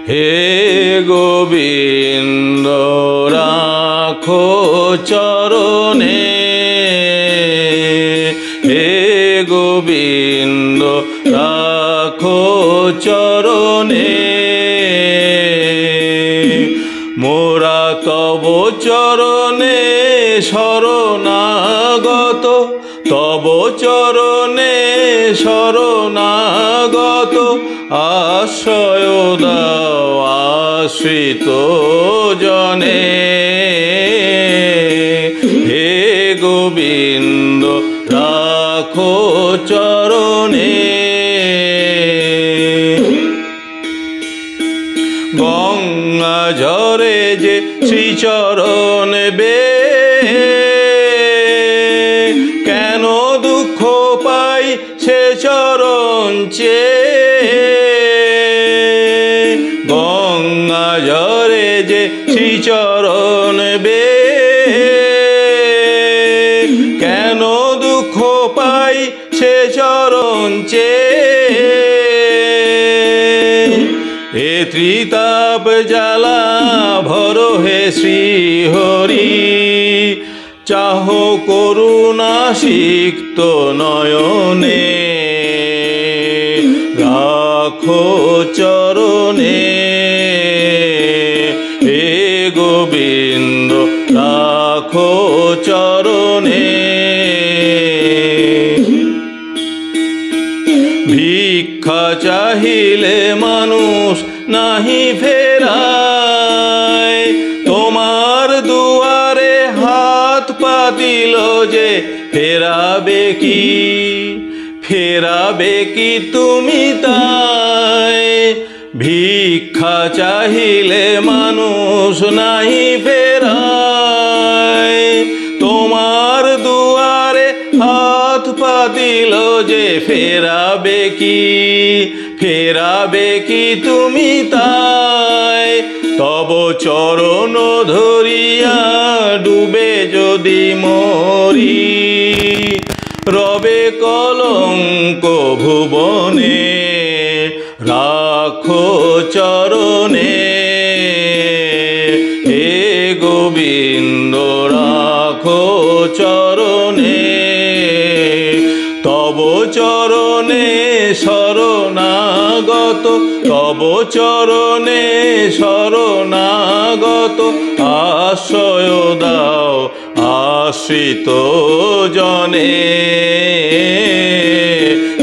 হে গোবিন্দ রাখো চরণে, হে গোবিন্দ রাখো চরণে, মোরা তব চরণে শরণাগত, তব চরণে শরণাগত, আশ্রয় দাও আশ্রিত জনে। হে গোবিন্দ রাখো চরণে, গঙ্গা ঝরে যে শ্রীচরণ বেয়ে, কেন দুঃখ পাই সে চরণ চেয়ে। গঙ্গা ঝরে যে শ্রীচরণ বেয়ে, কেন দুঃখ পাই সে চরণ চেয়ে। এ ত্রিতাপ জ্বালা ভরো হে শ্রীহরি, চাহ করুণা সিক্ত নয়নে, রাখো চরণে। হে গোবিন্দ রাখো চরণে, ভিক্ষা চাহিলে মানুষ নাহি ফেরায়, তোমার দুয়ারে হাত পাতিল যে ফেরাবে কি, ফেরাবে কি তুমি তাই। ভিক্ষা চাহিলে মানুষ নাহি ফেরায়, তোমার দুয়ারে হাত পাতিল যে ফেরাবে কি, ফেরাবে কি তুমি তাই। তব চরণ ধরিয়া ডুবে যদি মরি, রবে কলঙ্ক ভুবনে, রাখো চরণে। হে গোবিন্দ রাখো চরণে, তব চরণে শরণাগত, তব চরণে শরণাগত, আশ্রয় দাও আশ্রিত জনে।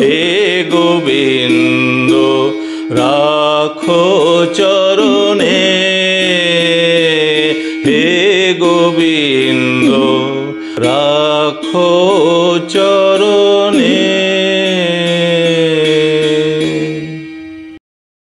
হে গোবিন্দ রাখো চরণে, হে গোবিন্দ রাখো চরণে।